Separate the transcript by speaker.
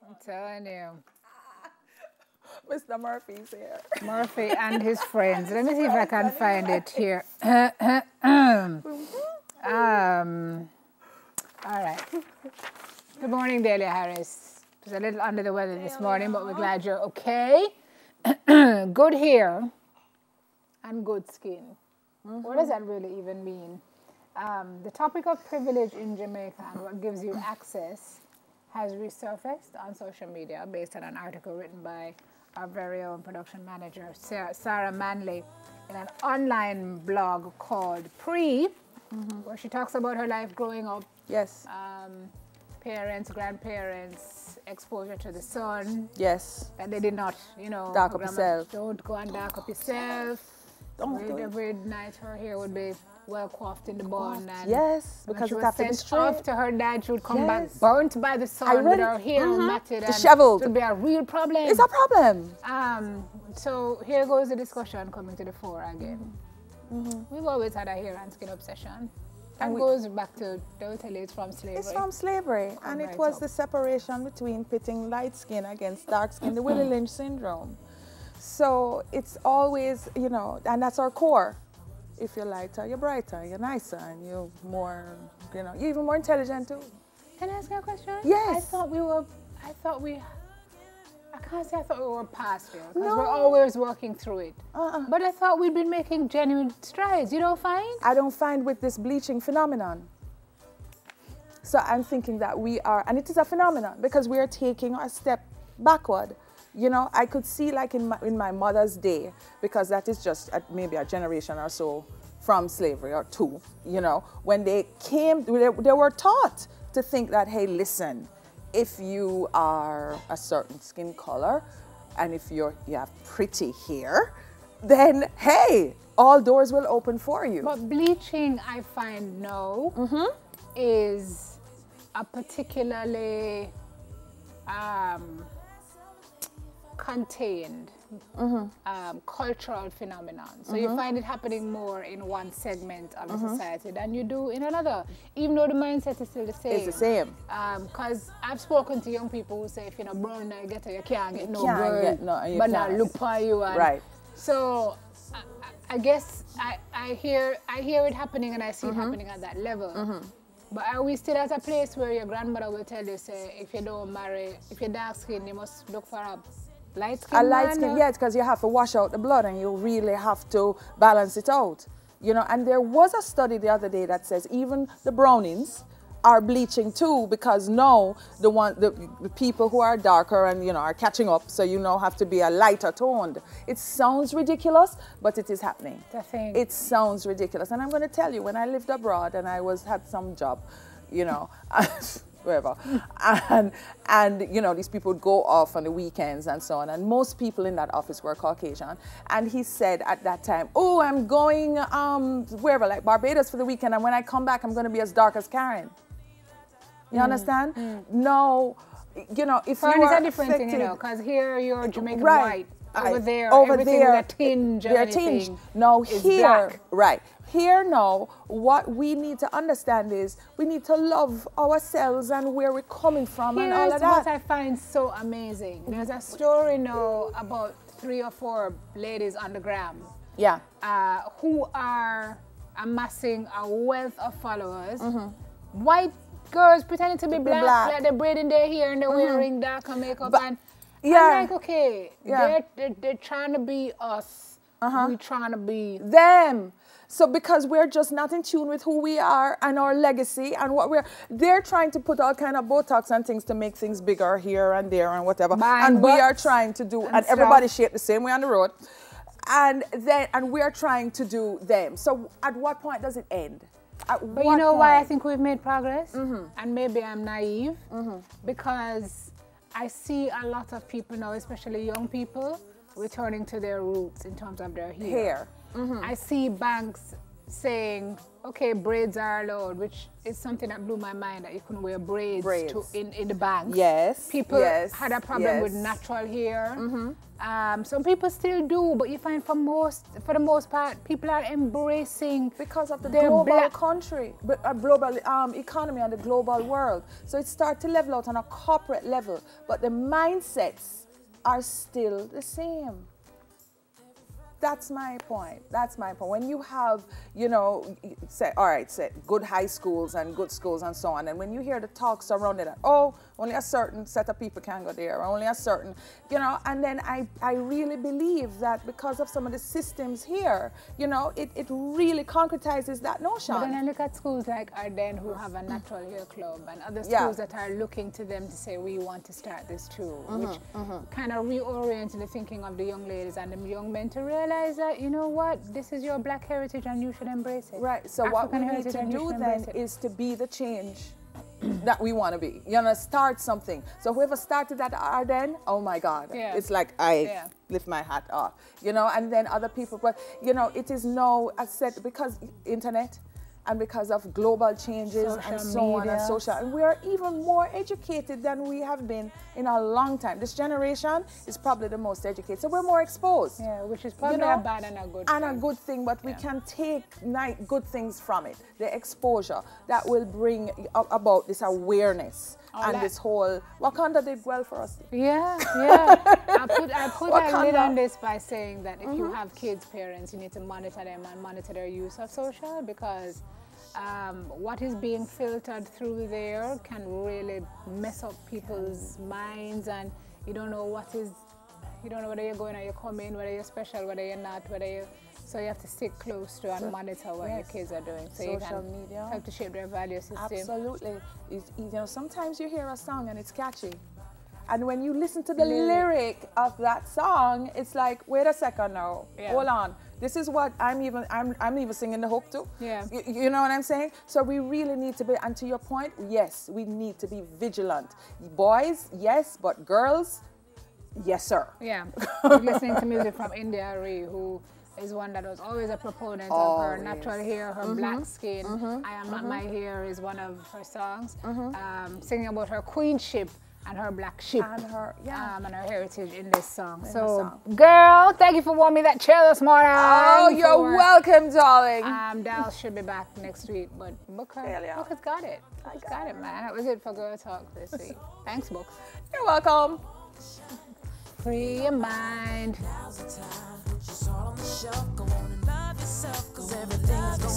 Speaker 1: I'm telling you.
Speaker 2: Mr. Murphy's here.
Speaker 1: Murphy and his friends. Let me see if I can find it here. All right. Good morning, Delia Harris. Just a little under the weather this morning, but we're glad you're okay. Good hair and good skin. What does that really even mean? The topic of privilege in Jamaica and what gives you access has resurfaced on social media based on an article written by our very own production manager, Sarah Manley, in an online blog called Pre, where she talks about her life growing up.
Speaker 2: Yes.
Speaker 1: Parents, grandparents, exposure to the sun.
Speaker 2: Yes.
Speaker 1: And they did not,
Speaker 2: Dark up yourself.
Speaker 1: Don't go and dark up yourself. Every night her hair would be well coiffed in the bun. And
Speaker 2: yes, because
Speaker 1: she
Speaker 2: it
Speaker 1: was
Speaker 2: has to be
Speaker 1: sent
Speaker 2: straight.
Speaker 1: off to her dad. She would come back burnt by the sun with her hair matted.
Speaker 2: Disheveled.
Speaker 1: It would be a real problem.
Speaker 2: It's a problem.
Speaker 1: So here goes the discussion coming to the fore again. We've always had a hair and skin obsession. That goes back to, they'll tell you it's from slavery.
Speaker 2: It's from slavery. And it was the separation between pitting light skin against dark skin, the Willie Lynch syndrome. So it's always, and that's our core. If you're lighter, you're brighter, you're nicer, and you're more, you're even more intelligent too.
Speaker 1: Can I ask you a question?
Speaker 2: Yes.
Speaker 1: I thought we were past here, because we're always working through it. But I thought we'd been making genuine strides. You don't find?
Speaker 2: I don't find with this bleaching phenomenon. So I'm thinking that we are, and it is a phenomenon, because we are taking a step backward. I could see like in my mother's day, because that is just maybe a generation or so from slavery or two, when they came, they were taught to think that, hey, listen, if you are a certain skin color and if you have pretty hair, then, hey, all doors will open for you.
Speaker 1: But bleaching, I find now, is a particularly contained cultural phenomenon. So you find it happening more in one segment of the society than you do in another, even though the mindset is still the same.
Speaker 2: It's the same.
Speaker 1: Because I've spoken to young people who say, if you're not brown and you get it, you can't get no girl, but now look for you. And
Speaker 2: right.
Speaker 1: So I guess I hear it happening and I see it happening at that level. But are we still at a place where your grandmother will tell you, say, if you don't marry, if you're dark skinned, you must look for a light skin?
Speaker 2: A light skin, yes, because you have to wash out the blood and you really have to balance it out. And there was a study the other day that says even the brownings are bleaching too, because now the people who are darker and are catching up, so have to be a lighter toned. It sounds ridiculous, but it is happening. It sounds ridiculous. And I'm going to tell you, when I lived abroad and I had some job, wherever, and these people would go off on the weekends and so on, and most people in that office were Caucasian, and he said at that time, oh, I'm going wherever, like Barbados for the weekend, and when I come back I'm going to be as dark as Karen. You understand? No, if you are
Speaker 1: a different thing, because here you're Jamaican white. Over there, everything with a tinge.
Speaker 2: They're tinged. No, here, black. Here now, what we need to understand is we need to love ourselves and where we're coming from and all of that.
Speaker 1: Here's what I find so amazing. There's a story now about 3 or 4 ladies on the gram.
Speaker 2: Yeah.
Speaker 1: Who are amassing a wealth of followers. White girls pretending to be black, like they're braiding their hair and they're wearing darker makeup. And I'm like, okay, they're trying to be us. We're trying to be
Speaker 2: them. So because we're just not in tune with who we are and our legacy and what they're trying to put all kind of Botox and things to make things bigger here and there and whatever. And we are trying to do, and everybody shaped the same way on the road. And we're trying to do them. So at what point does it end?
Speaker 1: But you know why I think we've made progress? And maybe I'm naive, because I see a lot of people now, especially young people, returning to their roots in terms of their hair. I see banks saying, okay, braids are allowed, which is something that blew my mind, that you couldn't wear braids. In the banks.
Speaker 2: Yes.
Speaker 1: People
Speaker 2: yes,
Speaker 1: had a problem with natural hair. Some people still do, but you find for the most part, people are embracing
Speaker 2: because of the global global economy and the global world. So it starts to level out on a corporate level, but the mindsets are still the same. That's my point. That's my point. When you have, you know, say good high schools and good schools and so on, and when you hear the talks around it, oh, only a certain set of people can go there, or only a certain, you know, and then I really believe that because of some of the systems here, you know, it really concretizes that notion.
Speaker 1: But then I look at schools like Ardennes who have a natural hair club, and other schools that are looking to them to say, we want to start this too, which kind of reorients the thinking of the young ladies and the young men to realize that, you know what, this is your Black heritage and you should embrace it.
Speaker 2: Right, so what we need to do then is to be the change that we want to be. You know, start something. So whoever started that Ardennes, oh my God, it's like I lift my hat off. You know, and then other people, but you know, it is no, I said, because internet, and because of global changes and so on and social, and we are even more educated than we have been in a long time. This generation is probably the most educated, so we're more exposed.
Speaker 1: Yeah, which is probably a bad and a good thing.
Speaker 2: And a good thing, but we can take good things from it. The exposure that will bring about this awareness. And this whole Wakanda did well for us.
Speaker 1: Yeah, yeah. I put a lid on this by saying that if you have kids, parents, you need to monitor them and monitor their use of social, because what is being filtered through there can really mess up people's minds, and you don't know what is, you don't know whether you're going or you're coming, whether you're special, whether you're not, whether you. So you have to stick close to and monitor what your kids are doing, so you can help to shape their value system.
Speaker 2: Absolutely. You know, sometimes you hear a song and it's catchy, and when you listen to the lyric of that song, it's like, wait a second now, hold on. This is what I'm even singing the hook too.
Speaker 1: Yeah.
Speaker 2: You know what I'm saying? So we really need to be, and to your point, yes, we need to be vigilant. Boys, yes, but girls, yes, sir.
Speaker 1: Yeah. We're listening to music from India Arie, who is one that was always a proponent of her natural hair, her black skin. I Am Not My Hair is one of her songs, singing about her queenship and her black sheep and her heritage in this song. Girl, thank you for warming me that chair this morning.
Speaker 2: Oh, you're welcome, darling.
Speaker 1: Dal should be back next week, but Booker's got it. He's got it, man. That was it for Girl Talk this week. Thanks, Books.
Speaker 2: You're welcome.
Speaker 1: Free your mind.
Speaker 3: Just all on the shelf, go on and love yourself, 'cause everything's gonna